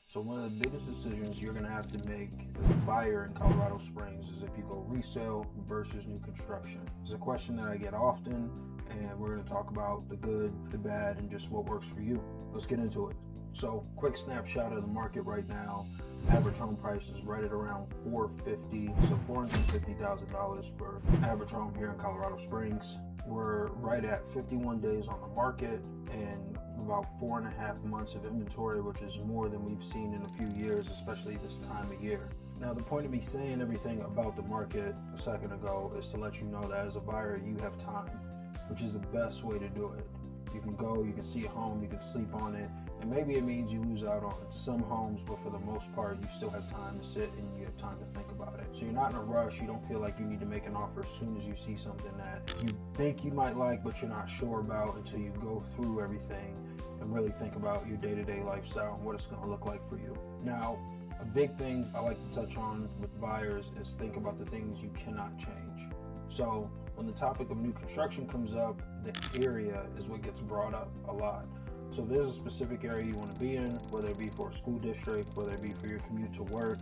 So one of the biggest decisions you're going to have to make as a buyer in Colorado Springs is if you go resale versus new construction. It's a question that I get often, and we're going to talk about the good, the bad, and just what works for you. Let's get into it. So quick snapshot of the market right now. Average home price is right at around $450,000, so $450,000 for average home here in Colorado Springs. We're right at 51 days on the market and about 4.5 months of inventory, which is more than we've seen in a few years, especially this time of year. Now, the point of me saying everything about the market a second ago is to let you know that as a buyer, you have time, which is the best way to do it. You can go, you can see a home, you can sleep on it, and maybe it means you lose out on some homes, but for the most part, you still have time to sit and you have time to think about it. So you're not in a rush. You don't feel like you need to make an offer as soon as you see something that you think you might like, but you're not sure about until you go through everything and really think about your day-to-day lifestyle and what it's going to look like for you. Now, a big thing I like to touch on with buyers is think about the things you cannot change. So when the topic of new construction comes up, the area is what gets brought up a lot. So if there's a specific area you want to be in, whether it be for a school district, whether it be for your commute to work,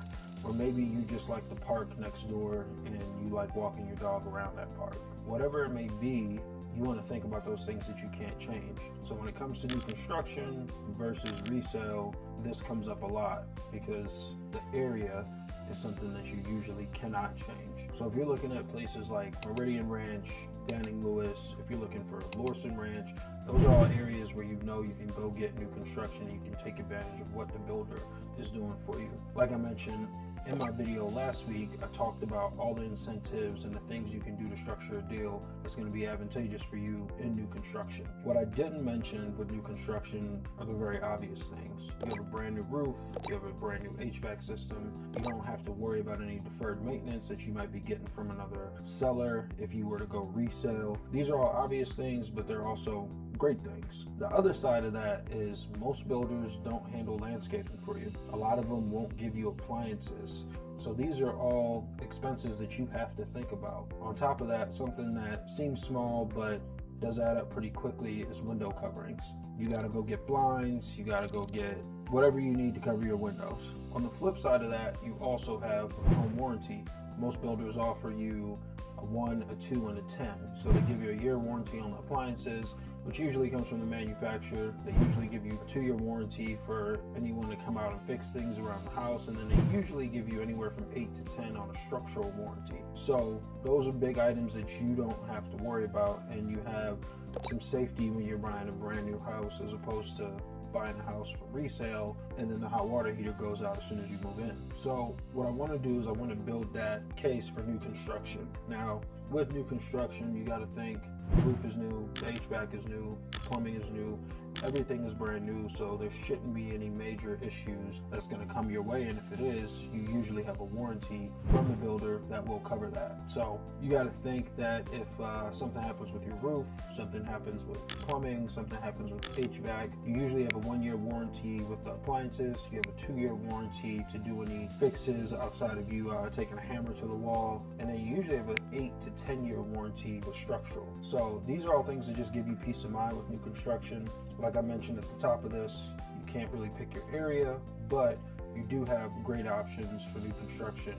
or maybe you just like the park next door and you like walking your dog around that park. Whatever it may be, you want to think about those things that you can't change. So when it comes to new construction versus resale, this comes up a lot because the area is something that you usually cannot change. So if you're looking at places like Meridian Ranch, Danning Lewis, if you're looking for Lorson Ranch, those are all areas where you know you can go get new construction. You can take advantage of what the builder is doing for you. Like I mentioned in my video last week, I talked about all the incentives and the things you can do to structure a deal that's going to be advantageous for you in new construction. What I didn't mention with new construction are the very obvious things. You have a brand new roof, you have a brand new HVAC system, you don't have to worry about any deferred maintenance that you might be getting from another seller if you were to go resale. These are all obvious things, but they're also great things. The other side of that is most builders don't handle landscaping for you. A lot of them won't give you appliances. So these are all expenses that you have to think about. On top of that, something that seems small but does add up pretty quickly is window coverings. You gotta go get blinds, you gotta go get whatever you need to cover your windows. On the flip side of that, you also have a home warranty. Most builders offer you a 1, a 2, and a 10. So they give you a year warranty on the appliances, which usually comes from the manufacturer. They usually give you a 2-year warranty for anyone to come out and fix things around the house, and then they usually give you anywhere from 8 to 10 on a structural warranty. So those are big items that you don't have to worry about, and you have some safety when you're buying a brand new house as opposed to buying a house for resale and then the hot water heater goes out as soon as you move in. So what I want to do is I want to build that case for new construction. Now, with new construction, you got to think the roof is new, the HVAC is new, plumbing is new, everything is brand new, so there shouldn't be any major issues that's going to come your way, and if it is, you usually have a warranty from the builder that will cover that. So you got to think that if something happens with your roof, something happens with plumbing, something happens with HVAC, you usually have a 1-year warranty with the appliances, you have a 2-year warranty to do any fixes outside of you taking a hammer to the wall, and then you usually have an 8 to 10-year warranty with structural. So these are all things that just give you peace of mind with new construction. Like I mentioned at the top of this, you can't really pick your area, but you do have great options for new construction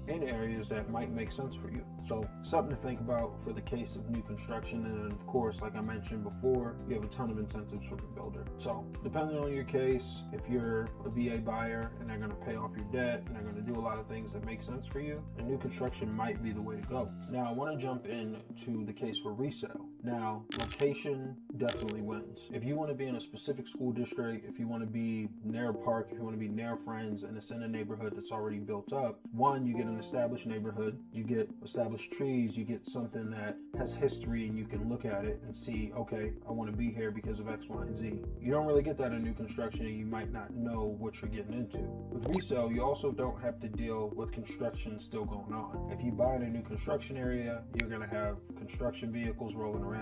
in areas that might make sense for you. So something to think about for the case of new construction. And of course, like I mentioned before, you have a ton of incentives from the builder. So depending on your case, if you're a VA buyer and they're going to pay off your debt and they're going to do a lot of things that make sense for you, then new construction might be the way to go. Now I want to jump into the case for resale. Now, location definitely wins. If you want to be in a specific school district, if you want to be near a park, if you want to be near friends and it's in a neighborhood that's already built up, one, you get an established neighborhood, you get established trees, you get something that has history and you can look at it and see, okay, I want to be here because of X, Y, and Z. You don't really get that in new construction and you might not know what you're getting into. With resale, you also don't have to deal with construction still going on. If you buy in a new construction area, you're going to have construction vehicles rolling around,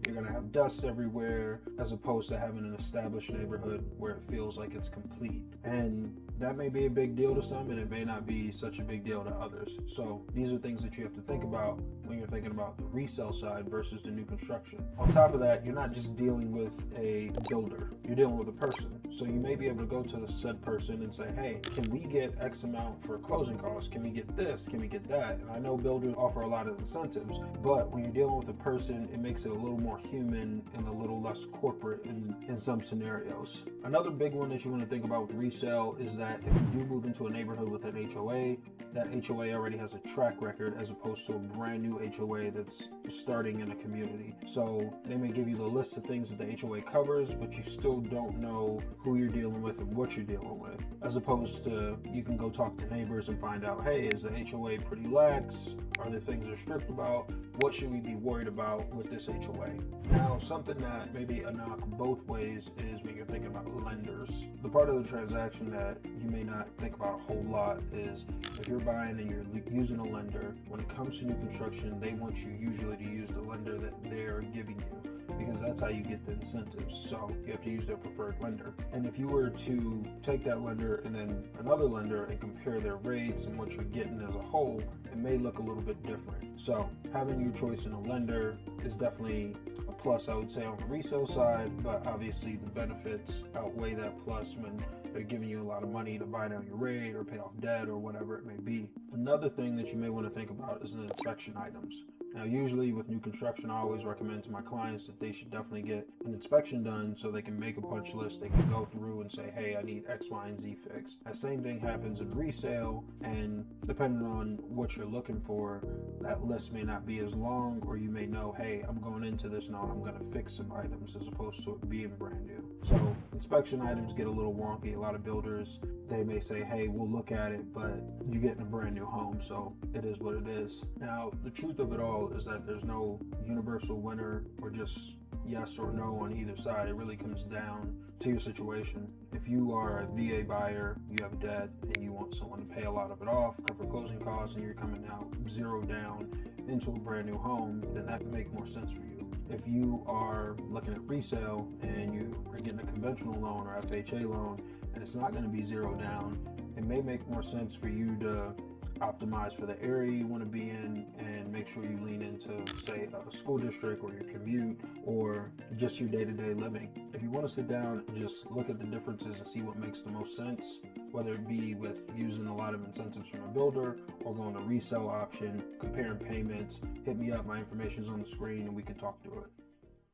you're going to have dust everywhere, as opposed to having an established neighborhood where it feels like it's complete. And that may be a big deal to some, and it may not be such a big deal to others. So these are things that you have to think about when you're thinking about the resale side versus the new construction. On top of that, you're not just dealing with a builder, you're dealing with a person. So you may be able to go to the said person and say, hey, can we get X amount for closing costs? Can we get this? Can we get that? And I know builders offer a lot of incentives, but when you're dealing with a person, it makes it a little more human and a little less corporate in some scenarios. Another big one that you want to think about with resale is that if you do move into a neighborhood with an HOA, that HOA already has a track record as opposed to a brand new HOA that's starting in a community. So they may give you the list of things that the HOA covers, but you still don't know who you're dealing with and what you're dealing with. As opposed to, you can go talk to neighbors and find out, hey, is the HOA pretty lax? Are there things they're strict about? What should we be worried about with this HOA? Now, something that may be a knock both ways is when you're thinking about lenders. The part of the transaction that you may not think about a whole lot is if you're buying and you're using a lender, when it comes to new construction, they want you usually to use the lender that they're giving you, because that's how you get the incentives. So you have to use their preferred lender. And if you were to take that lender and then another lender and compare their rates and what you're getting as a whole, it may look a little bit different. So having your choice in a lender is definitely a plus, I would say, on the resale side, but obviously the benefits outweigh that plus when they're giving you a lot of money to buy down your rate or pay off debt or whatever it may be. Another thing that you may want to think about is the inspection items. Now, usually with new construction, I always recommend to my clients that they should definitely get an inspection done so they can make a punch list. They can go through and say, hey, I need X, Y, and Z fixed. That same thing happens in resale, and depending on what you're looking for, that list may not be as long, or you may know, hey, I'm going into this now and I'm going to fix some items as opposed to it being brand new. So inspection items get a little wonky. A lot of builders, they may say, hey, we'll look at it, but you're getting a brand new home, so it is what it is. Now, the truth of it all is that there's no universal winner or just yes or no on either side. It really comes down to your situation. If you are a VA buyer, you have debt, and you want someone to pay a lot of it off, cover closing costs, and you're coming out zero down into a brand new home, then that can make more sense for you. If you are looking at resale and you are getting a conventional loan or FHA loan, and it's not going to be zero down, it may make more sense for you to optimize for the area you want to be in and make sure you lean into, say, a school district or your commute or just your day-to-day living. If you want to sit down and just look at the differences and see what makes the most sense, whether it be with using a lot of incentives from a builder or going to resale option, comparing payments, hit me up. My information's on the screen and we can talk through it.